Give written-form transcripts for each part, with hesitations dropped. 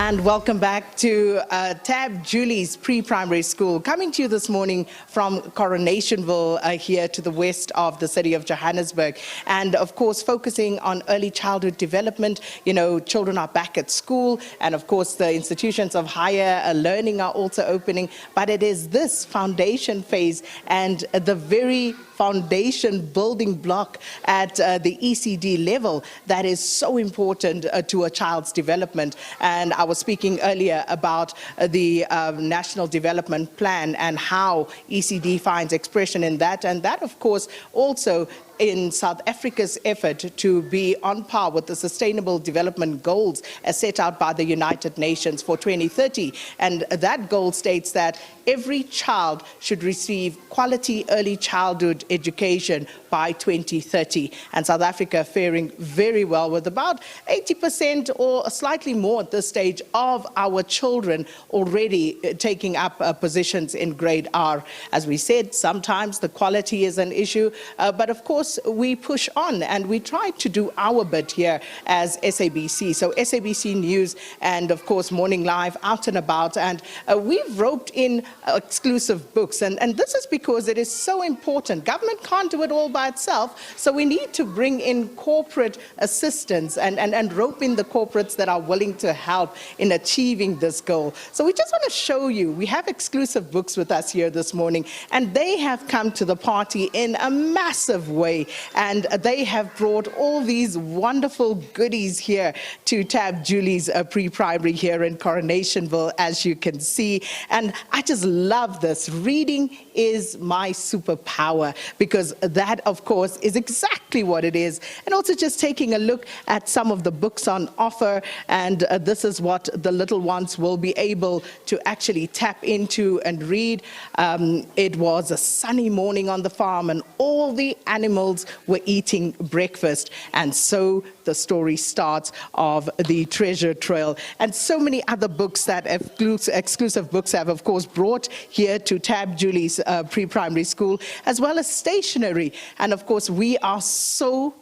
And welcome back to Tab Julie's pre-primary school, coming to you this morning from Coronationville here to the west of the city of Johannesburg. And of course, focusing on early childhood development. You know, children are back at school, and of course, the institutions of higher learning are also opening. But it is this foundation phase and the very foundation building block at the ECD level that is so important to a child's development. And I was speaking earlier about the National Development Plan and how ECD finds expression in that. And that, of course, also in South Africa's effort to be on par with the Sustainable Development Goals as set out by the United Nations for 2030. And that goal states that every child should receive quality early childhood education by 2030. And South Africa faring very well, with about 80% or slightly more at this stage of our children already taking up positions in grade R. As we said, sometimes the quality is an issue, but of course we push on and we try to do our bit here as SABC. So SABC News and of course Morning Live, out and about, and we've roped in exclusive books, and this is because it is so important. Government can't do it all by itself, so we need to bring in corporate assistance and rope in the corporates that are willing to help in achieving this goal. So we just want to show you, we have exclusive books with us here this morning, and they have come to the party in a massive way, and they have brought all these wonderful goodies here to Tab Julie's pre-primary here in Coronationville, as you can see. And I just love this. Reading is my superpower, because that, of course, is exactly what it is. And also just taking a look at some of the books on offer, and this is what the little ones will be able to actually tap into and read. It was a sunny morning on the farm, and all the animals were eating breakfast. And so the story starts of the treasure trail. And so many other books that exclusive books have, of course, brought here to Tab Julie's pre-primary school, as well as stationery. And of course, we are so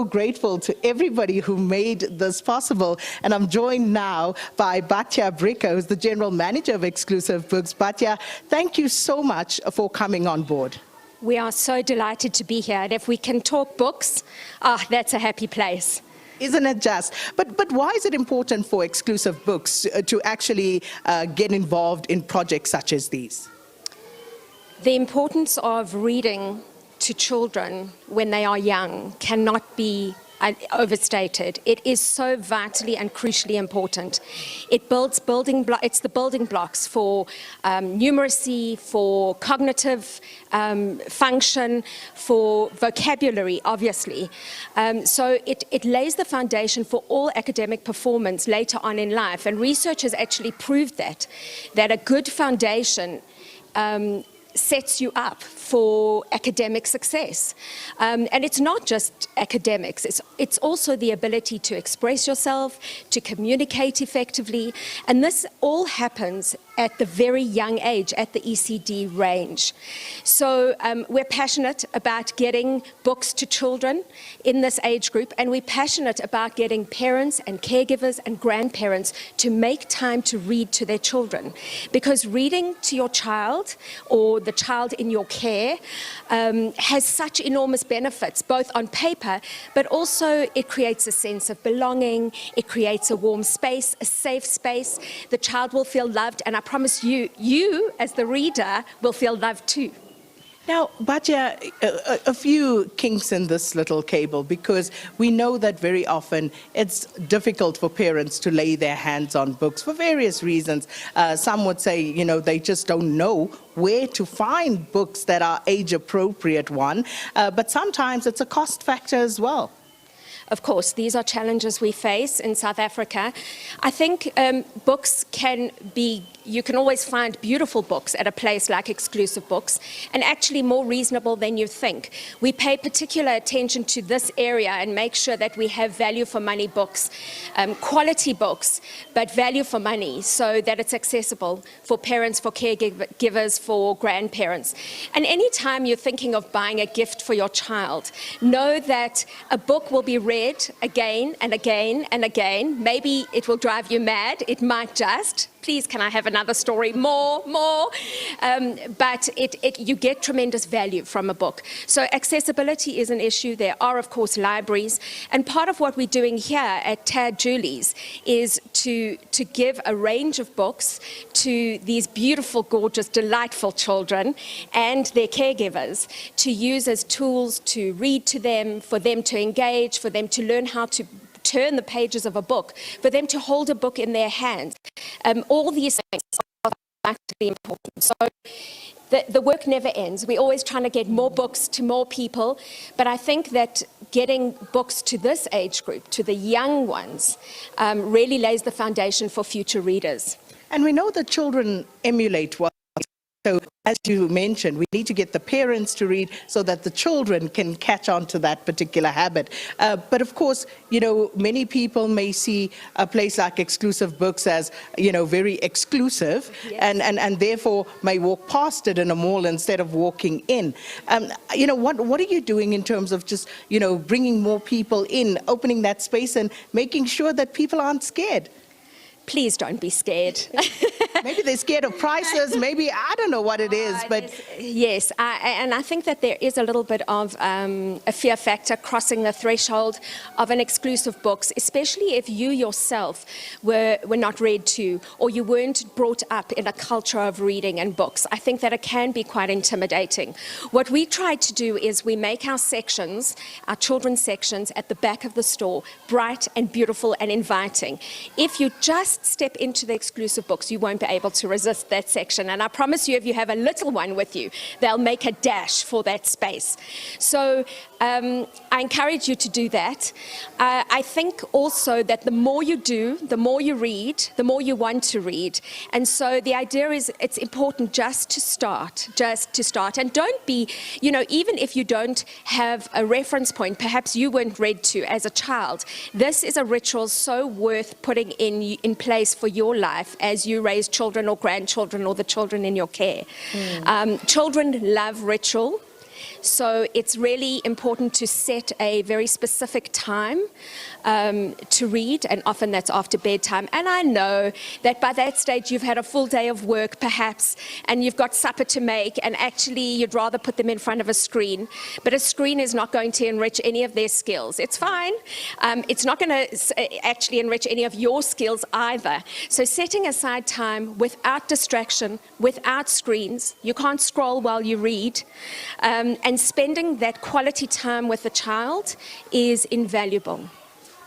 grateful to everybody who made this possible. And I'm joined now by Batya Bricker, who's the General Manager of Exclusive Books. Batya, thank you so much for coming on board. We are so delighted to be here, and if we can talk books, that's a happy place. Isn't it just? But why is it important for exclusive books to actually get involved in projects such as these? The importance of reading to children when they are young cannot be overstated. It is so vitally and crucially important. It builds it's the building blocks for numeracy, for cognitive function, for vocabulary, obviously. So it lays the foundation for all academic performance later on in life. And research has actually proved that a good foundation sets you up for academic success. And it's not just academics, it's also the ability to express yourself, to communicate effectively, and this all happens at the very young age, at the ECD range. So we're passionate about getting books to children in this age group, and we're passionate about getting parents and caregivers and grandparents to make time to read to their children. Because reading to your child or the child in your care has such enormous benefits, both on paper, but also it creates a sense of belonging, it creates a warm space, a safe space. The child will feel loved, and I promise you as the reader will feel loved too. Now, Batya, a few kinks in this little cable, because we know that very often it's difficult for parents to lay their hands on books for various reasons. Some would say, you know, they just don't know where to find books that are age-appropriate but sometimes it's a cost factor as well. Of course, these are challenges we face in South Africa. I think books can be, you can always find beautiful books at a place like Exclusive Books, and actually more reasonable than you think. We pay particular attention to this area and make sure that we have value for money books, quality books, but value for money, so that it's accessible for parents, for caregivers, for grandparents. And anytime you're thinking of buying a gift for your child, know that a book will be read read again and again and again. Maybe it will drive you mad. It might just. Please, can I have another story? More. But you get tremendous value from a book. So accessibility is an issue. There are, of course, libraries. And part of what we're doing here at Tab Julie's is to give a range of books to these beautiful, gorgeous, delightful children and their caregivers to use as tools to read to them, for them to engage, for them to learn how to turn the pages of a book, for them to hold a book in their hands. All these things are actually important. So the work never ends. We're always trying to get more books to more people, but I think that getting books to this age group, to the young ones, really lays the foundation for future readers. And we know that children emulate what. So, as you mentioned, we need to get the parents to read so that the children can catch on to that particular habit. But of course, many people may see a place like Exclusive Books as, very exclusive, yes. and therefore may walk past it in a mall instead of walking in. What are you doing in terms of just, bringing more people in, opening that space and making sure that people aren't scared? Please don't be scared. Maybe they're scared of prices, maybe, I don't know what it is, but... Yes, and I think that there is a little bit of a fear factor crossing the threshold of an Exclusive Books, especially if you yourself were not read to, or you weren't brought up in a culture of reading and books. I think that it can be quite intimidating. What we try to do is we make our sections, our children's sections at the back of the store, bright and beautiful and inviting. If you just step into the Exclusive Books, you won't be able to resist that section. And I promise you, if you have a little one with you, they'll make a dash for that space. So I encourage you to do that. I think also that the more you do, the more you read, the more you want to read. And so the idea is it's important just to start. And don't be, even if you don't have a reference point, perhaps you weren't read to as a child, this is a ritual so worth putting in place for your life as you raise children or grandchildren or the children in your care. Children love ritual. So it's really important to set a very specific time to read, and often that's after bedtime. And I know that by that stage you've had a full day of work perhaps, and you've got supper to make, and actually you'd rather put them in front of a screen. But a screen is not going to enrich any of their skills. It's fine. It's not going to actually enrich any of your skills either. So setting aside time without distraction, without screens, you can't scroll while you read, and spending that quality time with the child is invaluable.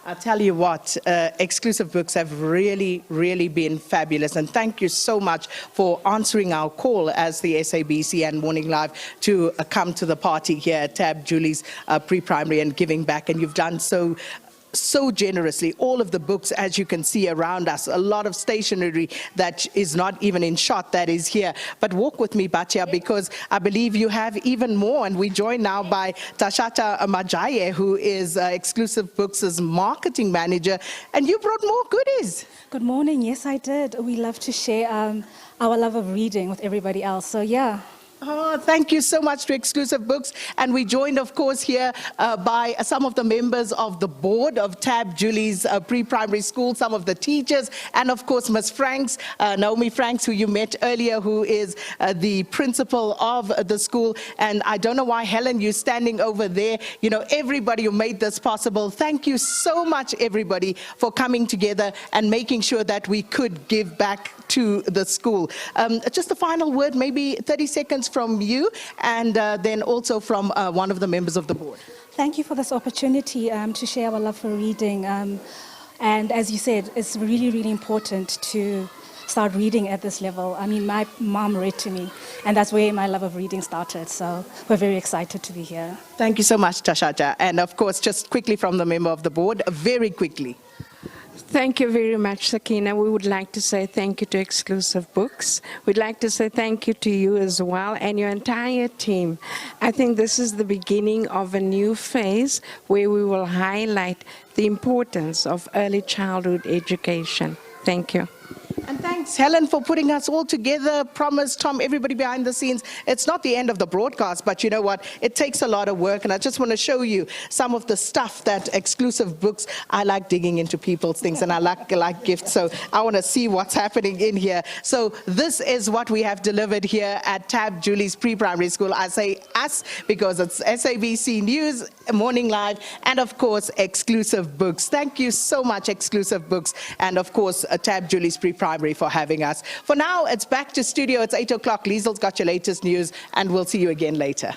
I'll tell you what, Exclusive Books have really, really been fabulous. And thank you so much for answering our call as the SABC and Morning Live to come to the party here at Tab Julie's pre-primary and giving back. And you've done so generously. All of the books, as you can see around us, a lot of stationery that is not even in shot that is here. But walk with me, Batya, because I believe you have even more. And we're joined now by Tashatha Majaye, who is Exclusive Books' marketing manager. And you brought more goodies. Good morning. Yes, I did. We love to share our love of reading with everybody else. So, yeah. Oh, thank you so much to Exclusive Books. And we joined, of course, here by some of the members of the board of Tab Julie's pre-primary school, some of the teachers, and of course, Ms. Franks, Naomi Franks, who you met earlier, who is the principal of the school. And I don't know why, Helen, you're standing over there. Everybody who made this possible. Thank you so much, everybody, for coming together and making sure that we could give back to the school. Just a final word, maybe 30 seconds from you, and then also from one of the members of the board. Thank you for this opportunity to share our love for reading. And as you said, it's really, really important to start reading at this level. I mean, my mom read to me, and that's where my love of reading started. So we're very excited to be here. Thank you so much, Tashatha. And of course, just quickly from the member of the board, very quickly. Thank you very much, Sakina. We would like to say thank you to Exclusive Books. We'd like to say thank you to you as well and your entire team. I think this is the beginning of a new phase where we will highlight the importance of early childhood education. Thank you. And thanks, Helen, for putting us all together. Promise, Tom, everybody behind the scenes. It's not the end of the broadcast, but you know what? It takes a lot of work, and I just want to show you some of the stuff that Exclusive Books. I like digging into people's things, and I like gifts, so I want to see what's happening in here. So this is what we have delivered here at Tab Julie's Pre-Primary School. I say us because it's SABC News, Morning Live, and of course, Exclusive Books. Thank you so much, Exclusive Books, and of course, Tab Julie's Pre-Primary for having us. For now, it's back to studio. It's 8 o'clock. Liesel's got your latest news, and we'll see you again later.